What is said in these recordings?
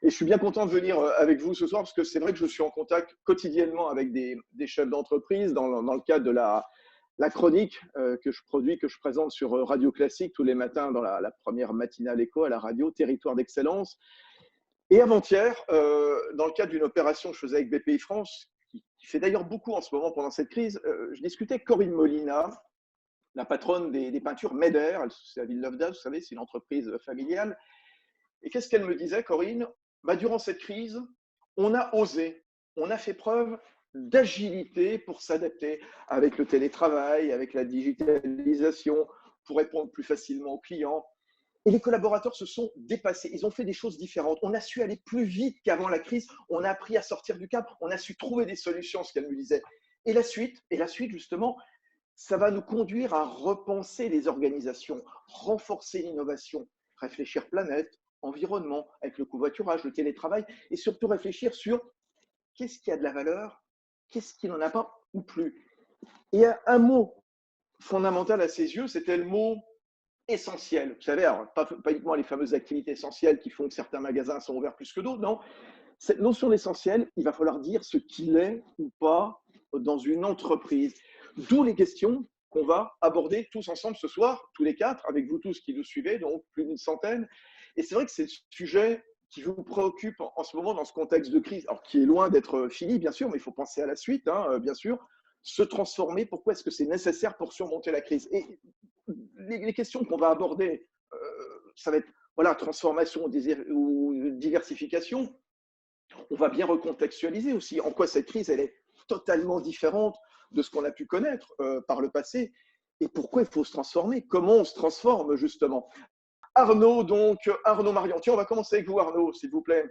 Et je suis bien content de venir avec vous ce soir parce que c'est vrai que je suis en contact quotidiennement avec des chefs d'entreprise dans le cadre de la chronique que je produis, que je présente sur Radio Classique tous les matins dans la première matinale écho à la radio, Territoire d'Excellence. Et avant-hier, dans le cadre d'une opération que je faisais avec BPI France, qui fait d'ailleurs beaucoup en ce moment pendant cette crise, je discutais avec Corinne Molina, la patronne des peintures Meder, c'est à Villeneuve d'Ascq, vous savez, c'est une entreprise familiale. Et qu'est-ce qu'elle me disait, Corinne? Durant cette crise, on a osé, on a fait preuve d'agilité pour s'adapter avec le télétravail, avec la digitalisation, pour répondre plus facilement aux clients. Et les collaborateurs se sont dépassés, ils ont fait des choses différentes. On a su aller plus vite qu'avant la crise, on a appris à sortir du cadre, on a su trouver des solutions, ce qu'elle me disait. Et la suite justement, ça va nous conduire à repenser les organisations, renforcer l'innovation, réfléchir planète, environnement, avec le covoiturage, le télétravail, et surtout réfléchir sur qu'est-ce qui a de la valeur, qu'est-ce qui n'en a pas ou plus. Et un mot fondamental à ses yeux, c'était le mot essentiel. Vous savez, alors, pas uniquement les fameuses activités essentielles qui font que certains magasins sont ouverts plus que d'autres, non. Cette notion d'essentiel, il va falloir dire ce qu'il est ou pas dans une entreprise. D'où les questions qu'on va aborder tous ensemble ce soir, tous les quatre, avec vous tous qui nous suivez, donc plus d'une centaine. Et c'est vrai que c'est le sujet qui vous préoccupe en ce moment dans ce contexte de crise, alors qui est loin d'être fini, bien sûr, mais il faut penser à la suite, hein, bien sûr. Se transformer, pourquoi est-ce que c'est nécessaire pour surmonter la crise? Et les questions qu'on va aborder, ça va être voilà, transformation ou diversification. On va bien recontextualiser aussi en quoi cette crise elle est totalement différente de ce qu'on a pu connaître par le passé et pourquoi il faut se transformer, comment on se transforme justement. Arnaud, donc, Arnaud Marion. Tiens, on va commencer avec vous, Arnaud, s'il vous plaît.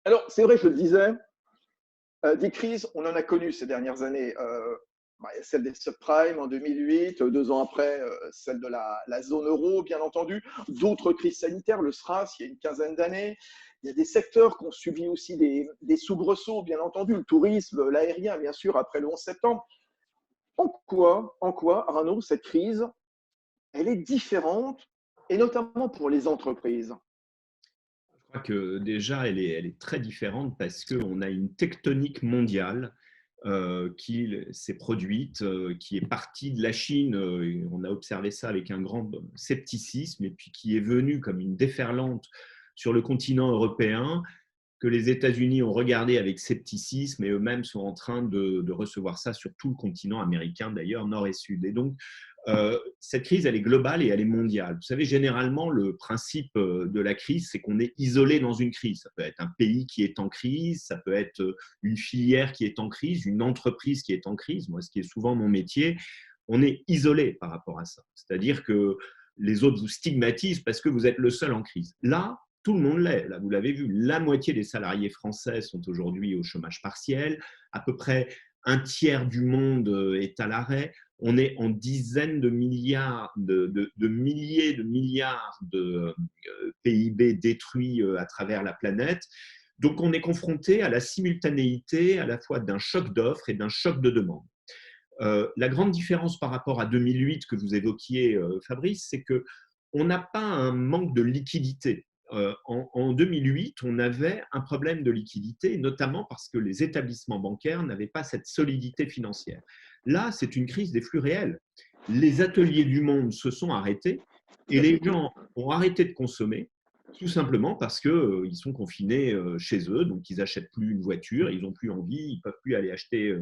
Alors, c'est vrai, je le disais, des crises, on en a connu ces dernières années. Il y a celle des subprimes en 2008, 2 ans après, celle de la zone euro, bien entendu. D'autres crises sanitaires, le SRAS, il y a une quinzaine d'années. Il y a des secteurs qui ont subi aussi des soubresauts, bien entendu, le tourisme, l'aérien, bien sûr, après le 11 septembre. En quoi, Arnaud, cette crise, elle est différente, et notamment pour les entreprises? Je crois que déjà, elle est très différente parce qu'on a une tectonique mondiale qui s'est produite, qui est partie de la Chine. On a observé ça avec un grand scepticisme et puis qui est venue comme une déferlante sur le continent européen, que les États-Unis ont regardé avec scepticisme et eux-mêmes sont en train de recevoir ça sur tout le continent américain, d'ailleurs, nord et sud. Et donc, cette crise, elle est globale et elle est mondiale. Vous savez, généralement, le principe de la crise, c'est qu'on est isolé dans une crise. Ça peut être un pays qui est en crise, ça peut être une filière qui est en crise, une entreprise qui est en crise. Moi, ce qui est souvent mon métier, on est isolé par rapport à ça. C'est-à-dire que les autres vous stigmatisent parce que vous êtes le seul en crise. Là, tout le monde l'est. Là, vous l'avez vu, la moitié des salariés français sont aujourd'hui au chômage partiel. À peu près un tiers du monde est à l'arrêt. On est en dizaines de milliards, de milliers de milliards de PIB détruits à travers la planète. Donc, on est confronté à la simultanéité à la fois d'un choc d'offres et d'un choc de demande. La grande différence par rapport à 2008 que vous évoquiez, Fabrice, c'est qu'on n'a pas un manque de liquidité. En 2008, on avait un problème de liquidité, notamment parce que les établissements bancaires n'avaient pas cette solidité financière. Là, c'est une crise des flux réels. Les ateliers du monde se sont arrêtés Tout et à les fait. gens ont arrêté de consommer, tout simplement parce qu'ils sont confinés chez eux, donc ils n'achètent plus une voiture, ils n'ont plus envie, ils ne peuvent plus aller acheter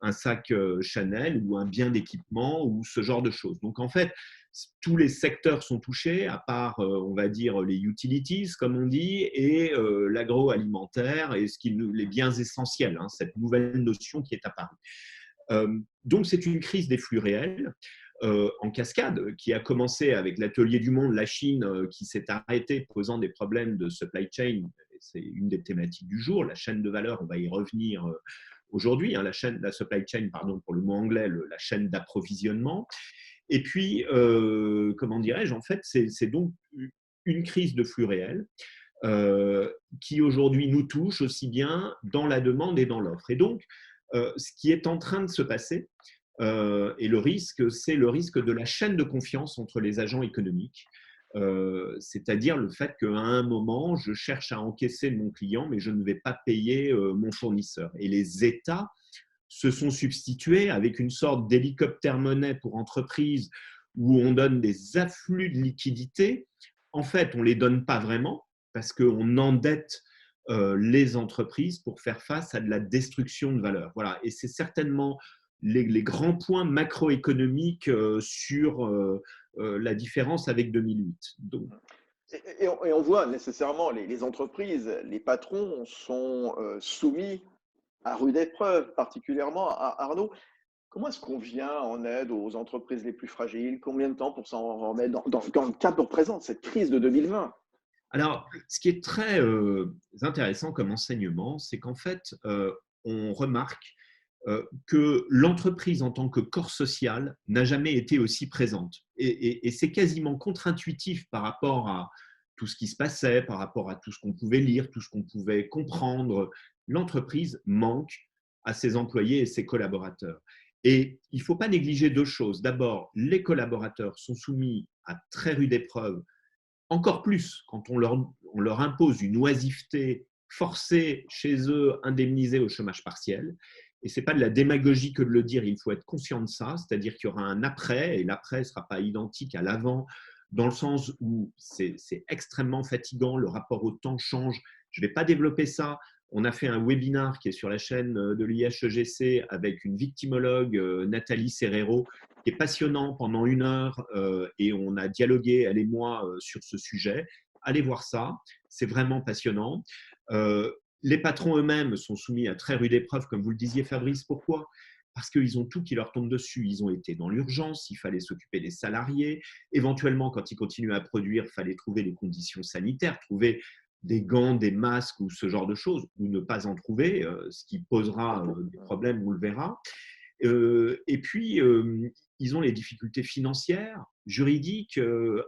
un sac Chanel ou un bien d'équipement ou ce genre de choses. Donc en fait, tous les secteurs sont touchés, à part, on va dire, les utilities, comme on dit, et l'agroalimentaire et les biens essentiels, hein, cette nouvelle notion qui est apparue. Donc c'est une crise des flux réels. En cascade, qui a commencé avec l'atelier du monde, la Chine, qui s'est arrêtée, posant des problèmes de supply chain. C'est une des thématiques du jour. La chaîne de valeur, on va y revenir aujourd'hui, hein, la supply chain, pardon, pour le mot anglais, la chaîne d'approvisionnement. Et puis, comment dirais-je, en fait, c'est donc une crise de flux réels qui aujourd'hui nous touche aussi bien dans la demande et dans l'offre. Et donc, ce qui est en train de se passer, et le risque, c'est le risque de la chaîne de confiance entre les agents économiques. c'est-à-dire le fait qu'à un moment, je cherche à encaisser mon client, mais je ne vais pas payer mon fournisseur. Et les États se sont substitués avec une sorte d'hélicoptère-monnaie pour entreprises où on donne des afflux de liquidités. En fait, on ne les donne pas vraiment parce qu'on endette les entreprises pour faire face à de la destruction de valeur. Voilà. Et c'est certainement les grands points macroéconomiques sur la différence avec 2008. Donc, Et on voit nécessairement les entreprises, les patrons sont soumis à rude épreuve, particulièrement à Arnaud. Comment est-ce qu'on vient en aide aux entreprises les plus fragiles? Combien de temps pour s'en remettre dans le cadre présent de cette crise de 2020? alors, ce qui est très intéressant comme enseignement, c'est qu'en fait, on remarque que l'entreprise en tant que corps social n'a jamais été aussi présente. Et c'est quasiment contre-intuitif par rapport à tout ce qui se passait, par rapport à tout ce qu'on pouvait lire, tout ce qu'on pouvait comprendre. L'entreprise manque à ses employés et ses collaborateurs. Et il ne faut pas négliger deux choses. D'abord, les collaborateurs sont soumis à très rude épreuve, encore plus quand on leur impose une oisiveté forcée chez eux, indemnisée au chômage partiel. Et ce n'est pas de la démagogie que de le dire, il faut être conscient de ça, c'est-à-dire qu'il y aura un après, et l'après ne sera pas identique à l'avant, dans le sens où c'est extrêmement fatigant, le rapport au temps change. Je ne vais pas développer ça. On a fait un webinar qui est sur la chaîne de l'IHEGC avec une victimologue, Nathalie Serrero, qui est passionnant pendant 1 heure et on a dialogué, elle et moi, sur ce sujet. Allez voir ça, c'est vraiment passionnant. Les patrons eux-mêmes sont soumis à très rude épreuve, comme vous le disiez, Fabrice. Pourquoi ? Parce qu'ils ont tout qui leur tombe dessus. Ils ont été dans l'urgence, il fallait s'occuper des salariés. Éventuellement, quand ils continuent à produire, il fallait trouver les conditions sanitaires, trouver des gants, des masques ou ce genre de choses, ou ne pas en trouver, ce qui posera des problèmes, on le verra. Et puis, ils ont les difficultés financières, juridiques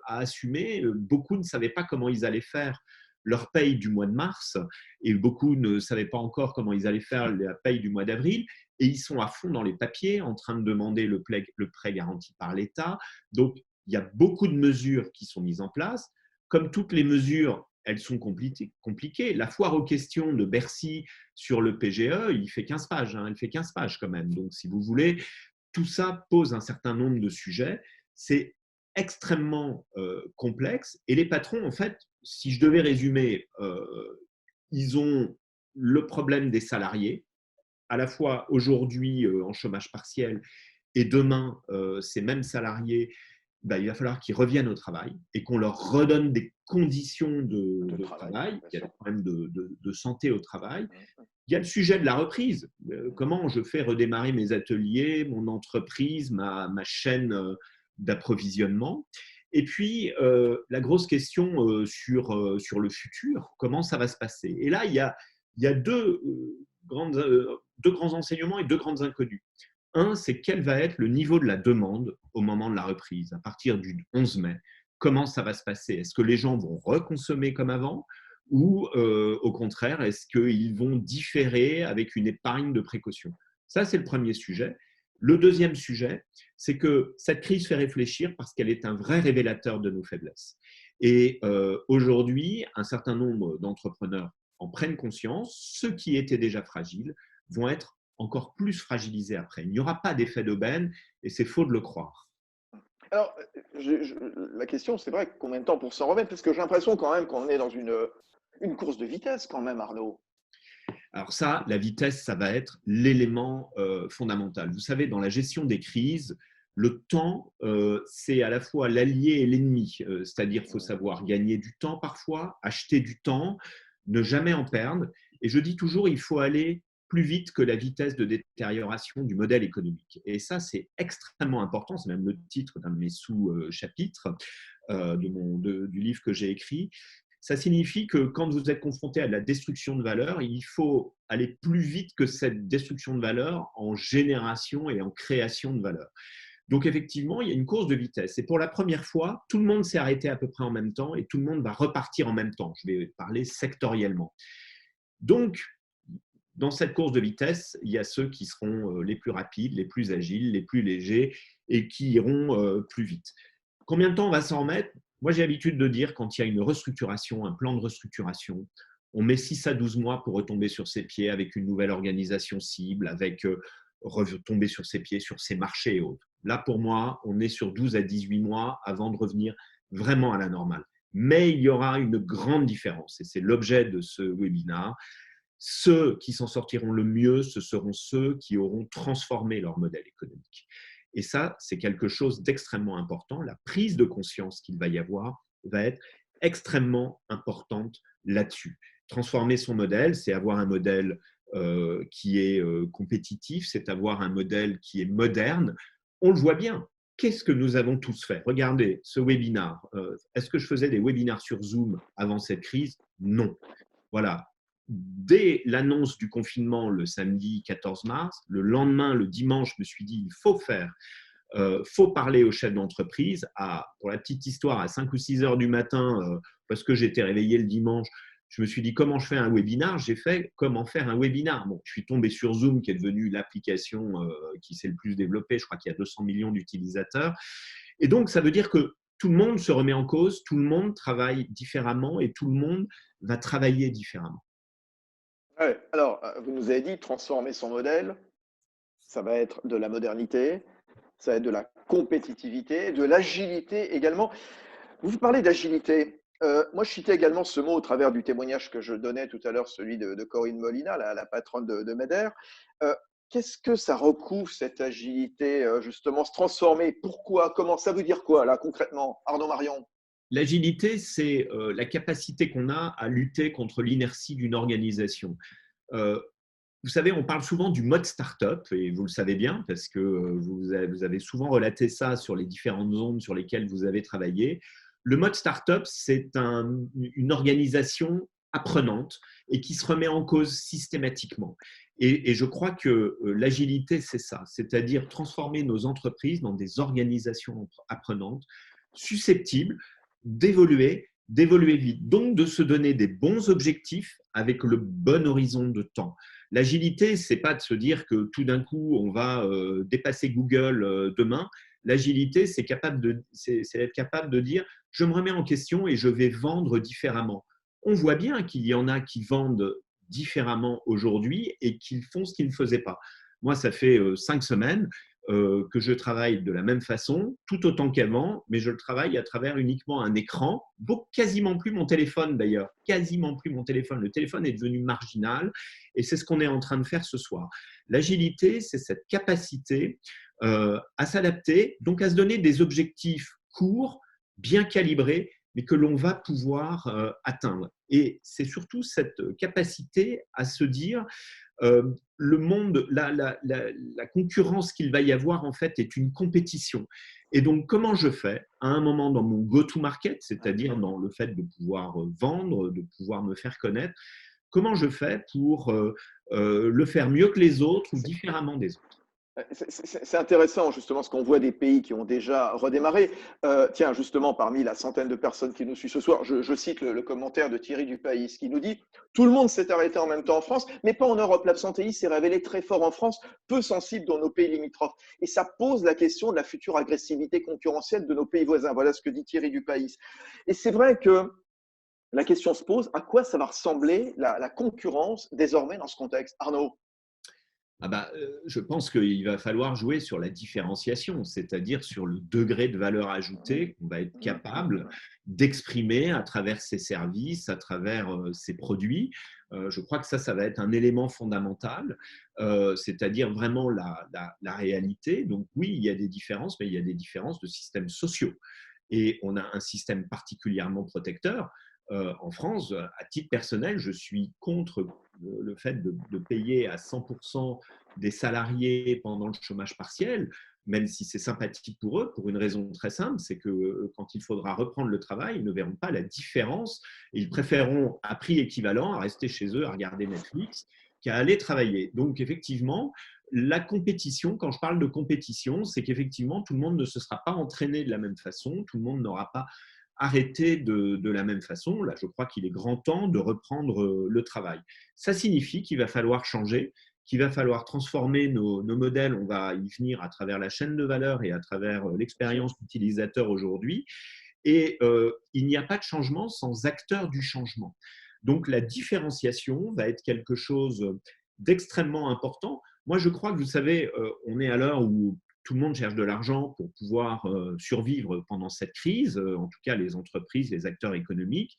à assumer. Beaucoup ne savaient pas comment ils allaient faire leur paye du mois de mars et beaucoup ne savaient pas encore comment ils allaient faire la paye du mois d'avril. Et ils sont à fond dans les papiers en train de demander le prêt garanti par l'État. Donc, il y a beaucoup de mesures qui sont mises en place. Comme toutes les mesures, elles sont compliquées. La foire aux questions de Bercy sur le PGE, il fait 15 pages. Hein, elle fait 15 pages quand même. Donc, si vous voulez, tout ça pose un certain nombre de sujets. C'est extrêmement complexe. Et les patrons, en fait, si je devais résumer, ils ont le problème des salariés, à la fois aujourd'hui en chômage partiel et demain, ces mêmes salariés, ben, il va falloir qu'ils reviennent au travail et qu'on leur redonne des conditions de travail. Il y a des problèmes de santé au travail. Il y a le sujet de la reprise. Comment je fais redémarrer mes ateliers, mon entreprise, ma chaîne d'approvisionnement. Et puis, la grosse question sur le futur, comment ça va se passer. Et là, il y a deux grands enseignements et deux grandes inconnues. Un, c'est quel va être le niveau de la demande au moment de la reprise, à partir du 11 mai. Comment ça va se passer? Est-ce que les gens vont reconsommer comme avant ou au contraire, est-ce qu'ils vont différer avec une épargne de précaution? Ça, c'est le premier sujet. Le deuxième sujet, c'est que cette crise fait réfléchir parce qu'elle est un vrai révélateur de nos faiblesses. Et aujourd'hui, un certain nombre d'entrepreneurs en prennent conscience. Ceux qui étaient déjà fragiles vont être encore plus fragilisés après. Il n'y aura pas d'effet d'aubaine et c'est faux de le croire. Alors, la question, c'est vrai, combien de temps pour s'en remettre? Parce que j'ai l'impression quand même qu'on est dans une course de vitesse quand même, Arnaud. Alors ça, la vitesse, ça va être l'élément fondamental. Vous savez, dans la gestion des crises, le temps, c'est à la fois l'allié et l'ennemi. C'est-à-dire qu'il faut savoir gagner du temps parfois, acheter du temps, ne jamais en perdre. Et je dis toujours, il faut aller plus vite que la vitesse de détérioration du modèle économique. Et ça, c'est extrêmement important. C'est même le titre d'un de mes sous-chapitres du livre que j'ai écrit. Ça signifie que quand vous êtes confronté à de la destruction de valeur, il faut aller plus vite que cette destruction de valeur en génération et en création de valeur. Donc effectivement, il y a une course de vitesse. Et pour la première fois, tout le monde s'est arrêté à peu près en même temps et tout le monde va repartir en même temps. Je vais parler sectoriellement. Donc, dans cette course de vitesse, il y a ceux qui seront les plus rapides, les plus agiles, les plus légers et qui iront plus vite. Combien de temps on va s'en remettre? Moi, j'ai l'habitude de dire quand il y a une restructuration, un plan de restructuration, on met 6 à 12 mois pour retomber sur ses pieds avec une nouvelle organisation cible, avec retomber sur ses pieds, sur ses marchés et autres. Là, pour moi, on est sur 12 à 18 mois avant de revenir vraiment à la normale. Mais il y aura une grande différence, et c'est l'objet de ce webinaire. Ceux qui s'en sortiront le mieux, ce seront ceux qui auront transformé leur modèle économique. Et ça, c'est quelque chose d'extrêmement important. La prise de conscience qu'il va y avoir va être extrêmement importante là-dessus. Transformer son modèle, c'est avoir un modèle qui est compétitif, c'est avoir un modèle qui est moderne. On le voit bien. Qu'est-ce que nous avons tous fait? Regardez ce webinaire. Est-ce que je faisais des webinaires sur Zoom avant cette crise? Non. Voilà. Dès l'annonce du confinement le samedi 14 mars, le lendemain, le dimanche, je me suis dit, il faut faire, faut parler aux chefs d'entreprise. Pour la petite histoire, à 5 ou 6 heures du matin, parce que j'étais réveillé le dimanche, je me suis dit comment je fais un webinaire. J'ai fait comment faire un webinaire. Bon, je suis tombé sur Zoom, qui est devenue l'application qui s'est le plus développée. Je crois qu'il y a 200 millions d'utilisateurs. Et donc, ça veut dire que tout le monde se remet en cause, tout le monde travaille différemment et tout le monde va travailler différemment. Ouais. Alors, vous nous avez dit transformer son modèle, ça va être de la modernité, ça va être de la compétitivité, de l'agilité également. Vous parlez d'agilité. Moi, je citais également ce mot au travers du témoignage que je donnais tout à l'heure, celui de Corinne Molina, la patronne de MEDER. Euh, Qu'est-ce que ça recouvre, cette agilité, justement, se transformer? Pourquoi? Comment? Ça veut dire quoi, là, concrètement, Arnaud Marion? L'agilité, c'est la capacité qu'on a à lutter contre l'inertie d'une organisation. Euh, Vous savez, on parle souvent du mode startup, et vous le savez bien, parce que vous avez souvent relaté ça sur les différentes zones sur lesquelles vous avez travaillé. Le mode startup, c'est une organisation apprenante et qui se remet en cause systématiquement. Et je crois que l'agilité, c'est ça, c'est-à-dire transformer nos entreprises dans des organisations apprenantes, susceptibles d'évoluer vite, donc de se donner des bons objectifs avec le bon horizon de temps. L'agilité, c'est pas de se dire que tout d'un coup, on va dépasser Google demain. L'agilité, c'est d'être capable de dire, je me remets en question et je vais vendre différemment. On voit bien qu'il y en a qui vendent différemment aujourd'hui et qui font ce qu'ils ne faisaient pas. Moi, ça fait 5 semaines que je travaille de la même façon, tout autant qu'avant, mais je le travaille à travers uniquement un écran, quasiment plus mon téléphone d'ailleurs, quasiment plus mon téléphone. Le téléphone est devenu marginal et c'est ce qu'on est en train de faire ce soir. L'agilité, c'est cette capacité à s'adapter, donc à se donner des objectifs courts, bien calibrés, mais que l'on va pouvoir atteindre. Et c'est surtout cette capacité à se dire, le monde, la concurrence qu'il va y avoir, en fait, est une compétition. Et donc, comment je fais à un moment dans mon go-to-market, c'est-à-dire dans le fait de pouvoir vendre, de pouvoir me faire connaître, comment je fais pour le faire mieux que les autres ou différemment des autres? C'est intéressant, justement, ce qu'on voit des pays qui ont déjà redémarré. Tiens, justement, parmi la centaine de personnes qui nous suivent ce soir, je cite le commentaire de Thierry Dupaïs qui nous dit: tout le monde s'est arrêté en même temps en France, mais pas en Europe. L'absentéisme s'est révélé très fort en France, peu sensible dans nos pays limitrophes. Et ça pose la question de la future agressivité concurrentielle de nos pays voisins. Voilà ce que dit Thierry Dupaïs. Et c'est vrai que la question se pose: à quoi ça va ressembler la concurrence désormais dans ce contexte? Arnaud? Je pense qu'il va falloir jouer sur la différenciation, c'est-à-dire sur le degré de valeur ajoutée qu'on va être capable d'exprimer à travers ses services, à travers ses produits. Je crois que ça va être un élément fondamental, c'est-à-dire vraiment la réalité. Donc oui, il y a des différences, mais il y a des différences de systèmes sociaux. Et on a un système particulièrement protecteur. En France, à titre personnel, je suis contre le fait de payer à 100% des salariés pendant le chômage partiel, même si c'est sympathique pour eux, pour une raison très simple, c'est que quand il faudra reprendre le travail, ils ne verront pas la différence et ils préféreront, à prix équivalent, à rester chez eux, à regarder Netflix, qu'à aller travailler. Donc, effectivement, la compétition, quand je parle de compétition, c'est qu'effectivement, tout le monde ne se sera pas entraîné de la même façon, tout le monde n'aura pas arrêté de la même façon. Là, je crois qu'il est grand temps de reprendre le travail. Ça signifie qu'il va falloir changer, qu'il va falloir transformer nos modèles. On va y venir à travers la chaîne de valeur et à travers l'expérience utilisateur aujourd'hui. Et il n'y a pas de changement sans acteurs du changement. Donc la différenciation va être quelque chose d'extrêmement important. Moi, je crois que, vous savez, on est à l'heure où tout le monde cherche de l'argent pour pouvoir survivre pendant cette crise, en tout cas les entreprises, les acteurs économiques.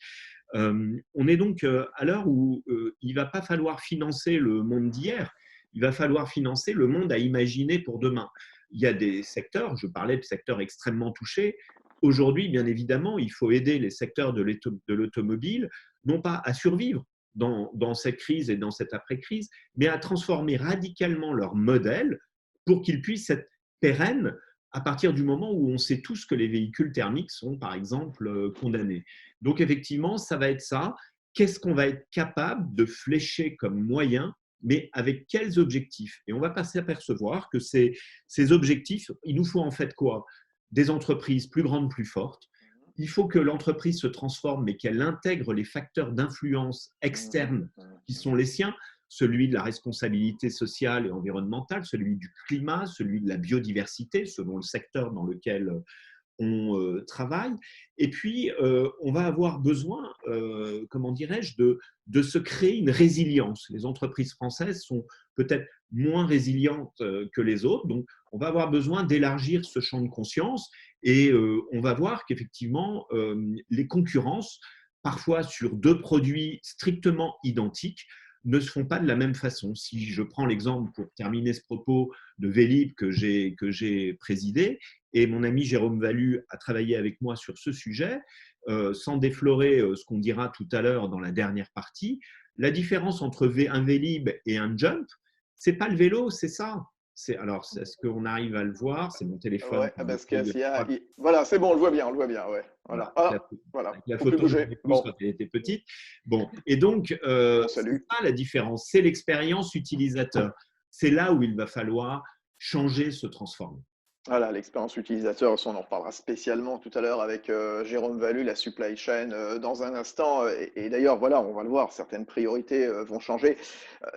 On est donc à l'heure où il ne va pas falloir financer le monde d'hier, il va falloir financer le monde à imaginer pour demain. Il y a des secteurs, je parlais de secteurs extrêmement touchés. Aujourd'hui, bien évidemment, il faut aider les secteurs de l'automobile, non pas à survivre dans cette crise et dans cette après-crise, mais à transformer radicalement leur modèle pour qu'ils puissent être pérennes à partir du moment où on sait tous que les véhicules thermiques sont, par exemple, condamnés. Donc, effectivement, ça va être ça. Qu'est-ce qu'on va être capable de flécher comme moyen, mais avec quels objectifs? Et on va pas s'apercevoir que ces objectifs, il nous faut en fait quoi? Des entreprises plus grandes, plus fortes. Il faut que l'entreprise se transforme, mais qu'elle intègre les facteurs d'influence externes qui sont les siens, celui de la responsabilité sociale et environnementale, celui du climat, celui de la biodiversité, selon le secteur dans lequel on travaille. Et puis, on va avoir besoin, comment dirais-je, de se créer une résilience. Les entreprises françaises sont peut-être moins résilientes que les autres, donc on va avoir besoin d'élargir ce champ de conscience et on va voir qu'effectivement, les concurrences, parfois sur deux produits strictement identiques, ne se font pas de la même façon. Si je prends l'exemple, pour terminer ce propos, de Vélib que j'ai présidé, et mon ami Jérôme Valu a travaillé avec moi sur ce sujet, sans déflorer ce qu'on dira tout à l'heure dans la dernière partie, la différence entre un Vélib et un Jump, c'est pas le vélo, c'est ça. Alors, est-ce qu'on arrive à le voir? C'est mon téléphone. Ouais, parce voilà, c'est bon, on le voit bien, ouais. Voilà. Ah, voilà. Avec la Faut plus photo de mon bouger. épouse Bon, quand elle était petite. Bon, et donc, on c'est salue. ça la différence, c'est l'expérience utilisateur. C'est là où il va falloir changer, se transformer. Voilà, l'expérience utilisateur, ça, on en reparlera spécialement tout à l'heure avec Jérôme Valu, la supply chain, dans un instant. Et d'ailleurs, voilà, on va le voir, certaines priorités vont changer.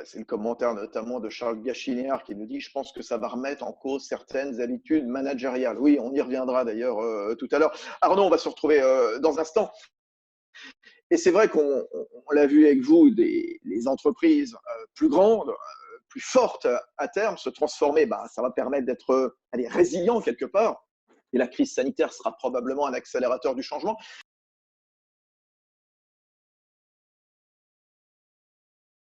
C'est le commentaire notamment de Charles Gachinière qui nous dit: je pense que ça va remettre en cause certaines habitudes managériales. Oui, on y reviendra d'ailleurs tout à l'heure. Arnaud, on va se retrouver dans un instant. Et c'est vrai qu'on l'a vu avec vous, les entreprises plus grandes, plus fortes à terme, se transformer, ça va permettre d'être résilient quelque part. Et la crise sanitaire sera probablement un accélérateur du changement.